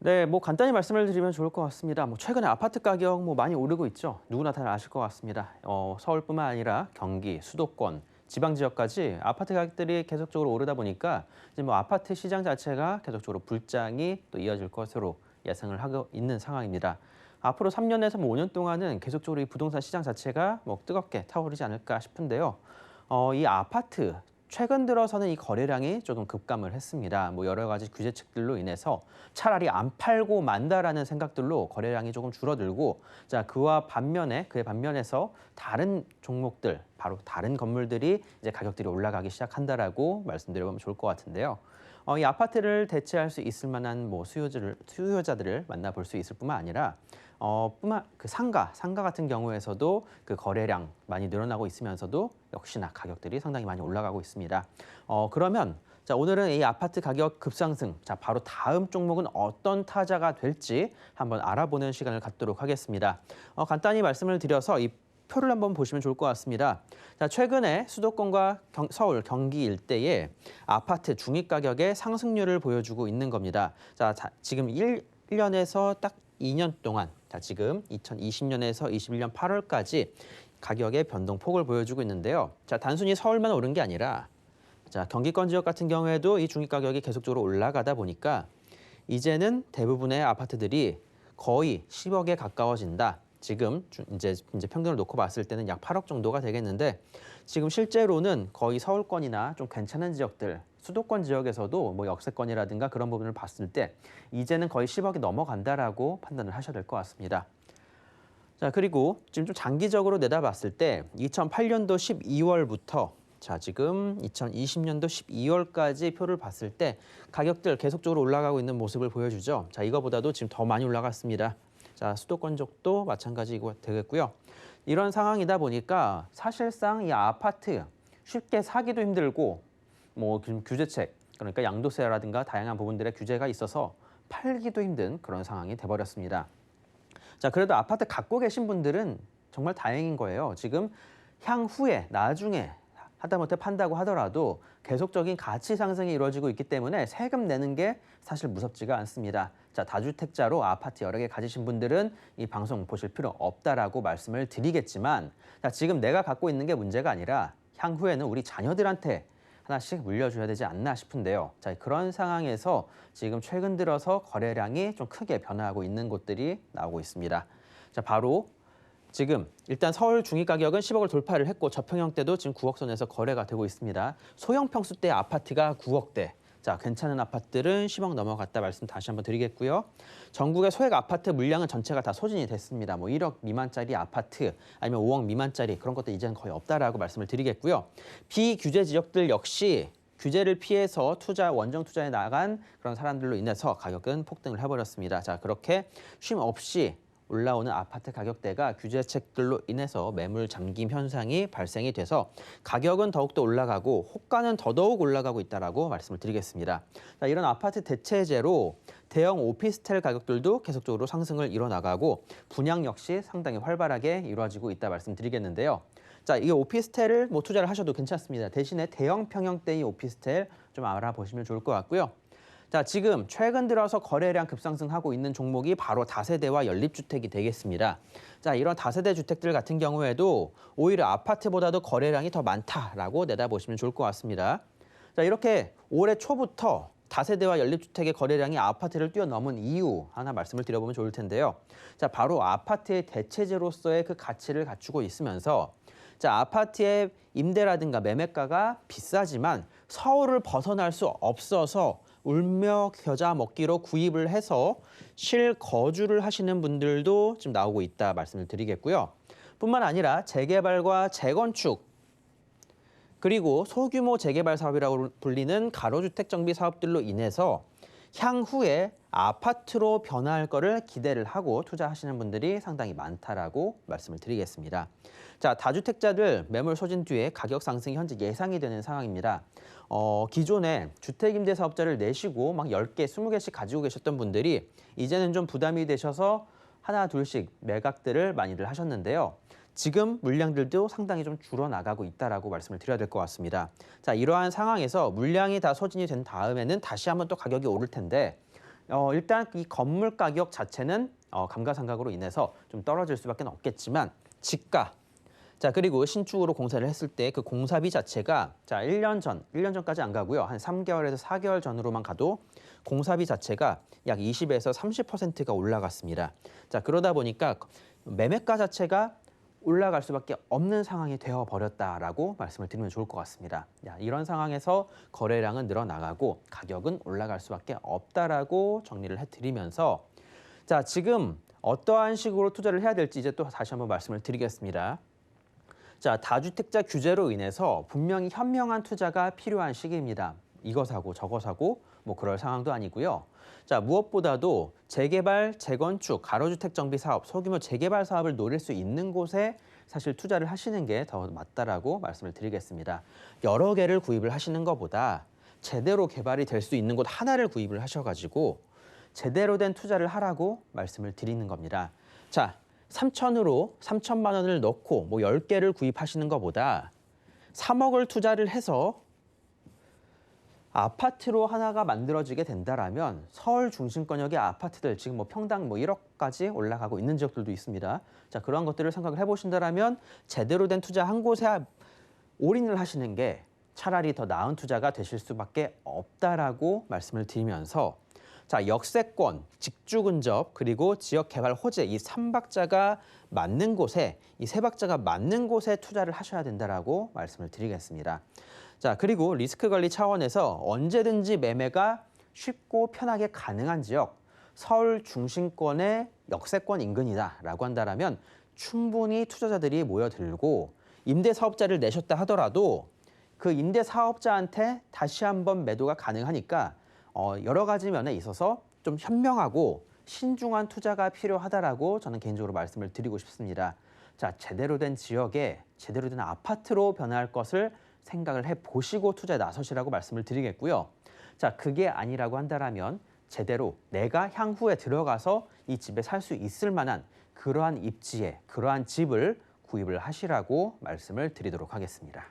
네, 간단히 말씀을 드리면 좋을 것 같습니다. 최근에 아파트 가격 많이 오르고 있죠. 누구나 다 아실 것 같습니다. 서울뿐만 아니라 경기, 수도권, 지방 지역까지 아파트 가격들이 계속적으로 오르다 보니까 이제 아파트 시장 자체가 계속적으로 불장이 또 이어질 것으로 예상을 하고 있는 상황입니다. 앞으로 3년에서 5년 동안은 계속적으로 이 부동산 시장 자체가 뜨겁게 타오르지 않을까 싶은데요. 이 아파트 최근 들어서는 이 거래량이 조금 급감을 했습니다. 여러 가지 규제책들로 인해서 차라리 안 팔고 만다라는 생각들로 거래량이 조금 줄어들고, 자, 그의 반면에서 다른 종목들, 바로 다른 건물들이 이제 가격들이 올라가기 시작한다라고 말씀드려보면 좋을 것 같은데요. 이 아파트를 대체할 수 있을 만한 수요자들을 만나볼 수 있을 뿐만 아니라 상가 같은 경우에서도 그 거래량 많이 늘어나고 있으면서도 역시나 가격들이 상당히 많이 올라가고 있습니다. 그러면 자, 오늘은 이 아파트 가격 급상승, 자, 바로 다음 종목은 어떤 타자가 될지 한번 알아보는 시간을 갖도록 하겠습니다. 간단히 말씀을 드려서 이 표를 한번 보시면 좋을 것 같습니다. 자, 최근에 수도권과 서울, 경기 일대의 아파트 중위 가격의 상승률을 보여주고 있는 겁니다. 자, 지금 1년에서 딱 2년 동안, 자, 지금 2020년에서 21년 8월까지 가격의 변동폭을 보여주고 있는데요. 자, 단순히 서울만 오른 게 아니라 자, 경기권 지역 같은 경우에도 이 중위 가격이 계속적으로 올라가다 보니까 이제는 대부분의 아파트들이 거의 10억에 가까워진다. 지금 이제 평균을 놓고 봤을 때는 약 8억 정도가 되겠는데, 지금 실제로는 거의 서울권이나 좀 괜찮은 지역들, 수도권 지역에서도 역세권이라든가 그런 부분을 봤을 때 이제는 거의 10억이 넘어간다라고 판단을 하셔야 될 것 같습니다. 자, 그리고 지금 좀 장기적으로 내다봤을 때 2008년도 12월부터 자, 지금 2020년도 12월까지 표를 봤을 때 가격들 계속적으로 올라가고 있는 모습을 보여주죠. 자, 이거보다도 지금 더 많이 올라갔습니다. 자, 수도권 쪽도 마찬가지고 되겠고요. 이런 상황이다 보니까 사실상 이 아파트 쉽게 사기도 힘들고 규제책, 그러니까 양도세라든가 다양한 부분들의 규제가 있어서 팔기도 힘든 그런 상황이 돼버렸습니다. 자, 그래도 아파트 갖고 계신 분들은 정말 다행인 거예요. 지금 향후에 나중에 하다못해 판다고 하더라도 계속적인 가치 상승이 이루어지고 있기 때문에 세금 내는 게 사실 무섭지가 않습니다. 자, 다주택자로 아파트 여러 개 가지신 분들은 이 방송 보실 필요 없다라고 말씀을 드리겠지만, 자, 지금 내가 갖고 있는 게 문제가 아니라 향후에는 우리 자녀들한테 하나씩 물려줘야 되지 않나 싶은데요. 자, 그런 상황에서 지금 최근 들어서 거래량이 좀 크게 변화하고 있는 곳들이 나오고 있습니다. 자, 바로 지금 일단 서울 중위 가격은 10억을 돌파를 했고 저평형대도 지금 9억 선에서 거래가 되고 있습니다. 소형 평수대 아파트가 9억대. 자, 괜찮은 아파트들은 10억 넘어갔다 말씀 다시 한번 드리겠고요. 전국의 소액 아파트 물량은 전체가 다 소진이 됐습니다. 1억 미만짜리 아파트 아니면 5억 미만짜리 그런 것도 이제는 거의 없다라고 말씀을 드리겠고요. 비규제 지역들 역시 규제를 피해서 원정 투자에 나간 그런 사람들로 인해서 가격은 폭등을 해버렸습니다. 자, 그렇게 쉼 없이 올라오는 아파트 가격대가 규제책들로 인해서 매물 잠김 현상이 발생이 돼서 가격은 더욱더 올라가고 호가는 더더욱 올라가고 있다라고 말씀을 드리겠습니다. 자, 이런 아파트 대체제로 대형 오피스텔 가격들도 계속적으로 상승을 이뤄나가고 분양 역시 상당히 활발하게 이루어지고 있다 말씀드리겠는데요. 자, 이 오피스텔을 투자를 하셔도 괜찮습니다. 대신에 대형 평형대의 오피스텔 좀 알아보시면 좋을 것 같고요. 자, 지금 최근 들어서 거래량 급상승하고 있는 종목이 바로 다세대와 연립주택이 되겠습니다. 자, 이런 다세대 주택들 같은 경우에도 오히려 아파트보다도 거래량이 더 많다라고 내다보시면 좋을 것 같습니다. 자, 이렇게 올해 초부터 다세대와 연립주택의 거래량이 아파트를 뛰어넘은 이유 하나 말씀을 드려보면 좋을 텐데요. 자, 바로 아파트의 대체제로서의 그 가치를 갖추고 있으면서 자, 아파트의 임대라든가 매매가가 비싸지만 서울을 벗어날 수 없어서 울며 겨자 먹기로 구입을 해서 실거주를 하시는 분들도 지금 나오고 있다 말씀을 드리겠고요. 뿐만 아니라 재개발과 재건축 그리고 소규모 재개발 사업이라고 불리는 가로주택 정비 사업들로 인해서 향후에 아파트로 변화할 거를 기대를 하고 투자하시는 분들이 상당히 많다라고 말씀을 드리겠습니다. 자, 다주택자들 매물 소진 뒤에 가격 상승이 현재 예상이 되는 상황입니다. 기존에 주택임대사업자를 내시고 막 10개, 20개씩 가지고 계셨던 분들이 이제는 좀 부담이 되셔서 하나, 둘씩 매각들을 많이들 하셨는데요. 지금 물량들도 상당히 좀 줄어나가고 있다라고 말씀을 드려야 될 것 같습니다. 자, 이러한 상황에서 물량이 다 소진이 된 다음에는 다시 한번 또 가격이 오를 텐데 일단 이 건물 가격 자체는 감가상각으로 인해서 좀 떨어질 수밖에 없겠지만 지가 자, 그리고 신축으로 공사를 했을 때 그 공사비 자체가 자, 1년 전까지 안 가고요. 한 3개월에서 4개월 전으로만 가도 공사비 자체가 약 20에서 30%가 올라갔습니다. 자, 그러다 보니까 매매가 자체가 올라갈 수밖에 없는 상황이 되어 버렸다라고 말씀을 드리면 좋을 것 같습니다. 야, 이런 상황에서 거래량은 늘어나가고 가격은 올라갈 수밖에 없다라고 정리를 해드리면서 자, 지금 어떠한 식으로 투자를 해야 될지 이제 또 다시 한번 말씀을 드리겠습니다. 자, 다주택자 규제로 인해서 분명히 현명한 투자가 필요한 시기입니다. 이거 사고 저거 사고 뭐 그럴 상황도 아니고요. 자, 무엇보다도 재개발, 재건축, 가로주택 정비 사업, 소규모 재개발 사업을 노릴 수 있는 곳에 사실 투자를 하시는 게 더 맞다라고 말씀을 드리겠습니다. 여러 개를 구입을 하시는 것보다 제대로 개발이 될 수 있는 곳 하나를 구입을 하셔가지고 제대로 된 투자를 하라고 말씀을 드리는 겁니다. 자, 3천만 원을 넣고 뭐 10개를 구입하시는 것보다 3억을 투자를 해서 아파트로 하나가 만들어지게 된다라면 서울 중심권역의 아파트들 지금 뭐 평당 뭐 1억까지 올라가고 있는 지역들도 있습니다. 자, 그런 것들을 생각을 해보신다라면 제대로 된 투자 한 곳에 올인을 하시는 게 차라리 더 나은 투자가 되실 수밖에 없다라고 말씀을 드리면서 자, 역세권, 직주 근접, 그리고 지역 개발 호재 이 3박자가 맞는 곳에 이 3박자가 맞는 곳에 투자를 하셔야 된다라고 말씀을 드리겠습니다. 자, 그리고 리스크 관리 차원에서 언제든지 매매가 쉽고 편하게 가능한 지역, 서울 중심권의 역세권 인근이다라고 한다라면 충분히 투자자들이 모여들고 임대 사업자를 내셨다 하더라도 그 임대 사업자한테 다시 한번 매도가 가능하니까 여러 가지 면에 있어서 좀 현명하고 신중한 투자가 필요하다라고 저는 개인적으로 말씀을 드리고 싶습니다. 자, 제대로 된 지역에 제대로 된 아파트로 변화할 것을 생각을 해보시고 투자에 나서시라고 말씀을 드리겠고요. 자, 그게 아니라고 한다면 제대로 내가 향후에 들어가서 이 집에 살 수 있을 만한 그러한 입지에 그러한 집을 구입을 하시라고 말씀을 드리도록 하겠습니다.